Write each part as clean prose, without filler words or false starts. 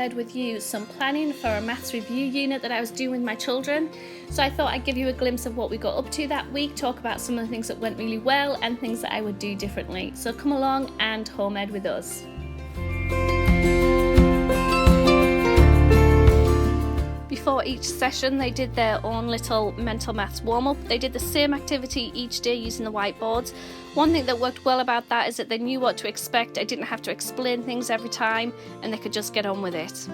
shared with you some planning for a maths review unit that I was doing with my children. So I thought I'd give you a glimpse of what we got up to that week, talk about some of the things that went really well and things that I would do differently. So come along and home ed with us. Before each session, they did their own little mental maths warm-up. They did the same activity each day using the whiteboards. One thing that worked well about that is that they knew what to expect. I didn't have to explain things every time and they could just get on with it.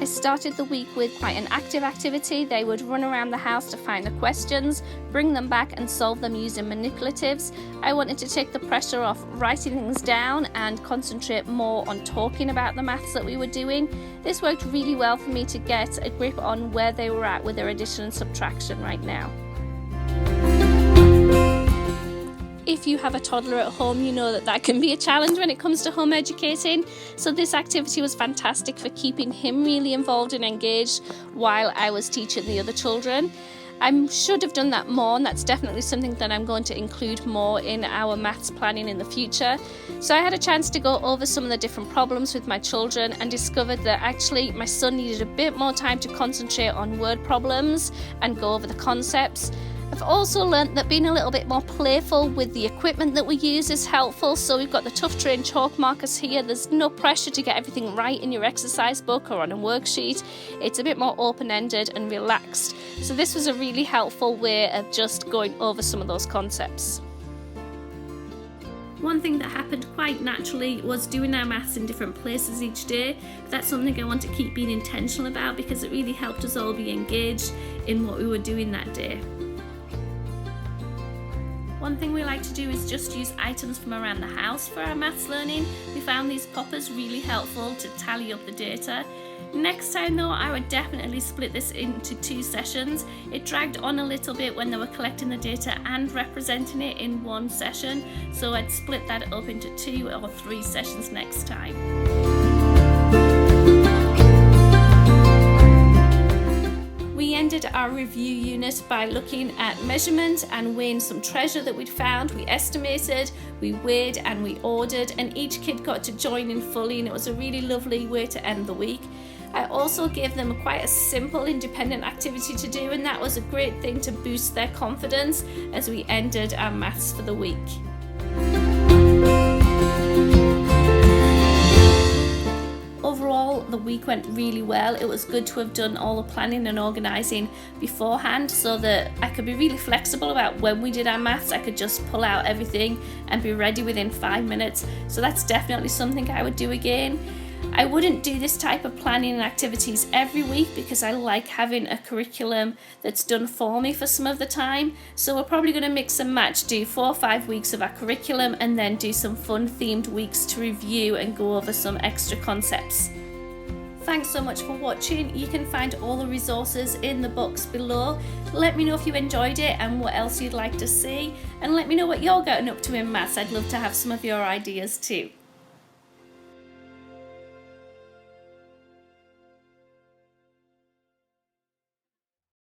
I started the week with quite an active activity. They would run around the house to find the questions, bring them back and solve them using manipulatives. I wanted to take the pressure off writing things down and concentrate more on talking about the maths that we were doing. This worked really well for me to get a grip on where they were at with their addition and subtraction right now. If you have a toddler at home, you know that can be a challenge when it comes to home educating. So this activity was fantastic for keeping him really involved and engaged while I was teaching the other children. I should have done that more, and that's definitely something that I'm going to include more in our maths planning in the future. So I had a chance to go over some of the different problems with my children and discovered that actually my son needed a bit more time to concentrate on word problems and go over the concepts. I've also learnt that being a little bit more playful with the equipment that we use is helpful. So we've got the Tough Train chalk markers here. There's no pressure to get everything right in your exercise book or on a worksheet. It's a bit more open-ended and relaxed. So this was a really helpful way of just going over some of those concepts. One thing that happened quite naturally was doing our maths in different places each day. That's something I want to keep being intentional about because it really helped us all be engaged in what we were doing that day. One thing we like to do is just use items from around the house for our maths learning. We found these poppers really helpful to tally up the data. Next time though, I would definitely split this into 2 sessions. It dragged on a little bit when they were collecting the data and representing it in one session, so I'd split that up into 2 or 3 sessions next time. We ended our review unit by looking at measurement and weighing some treasure that we'd found. We estimated, we weighed and we ordered, and each kid got to join in fully, and it was a really lovely way to end the week. I also gave them quite a simple independent activity to do, and that was a great thing to boost their confidence as we ended our maths for the week. Overall, the week went really well. It was good to have done all the planning and organising beforehand so that I could be really flexible about when we did our maths. I could just pull out everything and be ready within 5 minutes. So that's definitely something I would do again. I wouldn't do this type of planning and activities every week because I like having a curriculum that's done for me for some of the time. So we're probably going to mix and match, do 4 or 5 weeks of our curriculum and then do some fun themed weeks to review and go over some extra concepts. Thanks so much for watching. You can find all the resources in the box below. Let me know if you enjoyed it and what else you'd like to see, and let me know what you're getting up to in maths. I'd love to have some of your ideas too.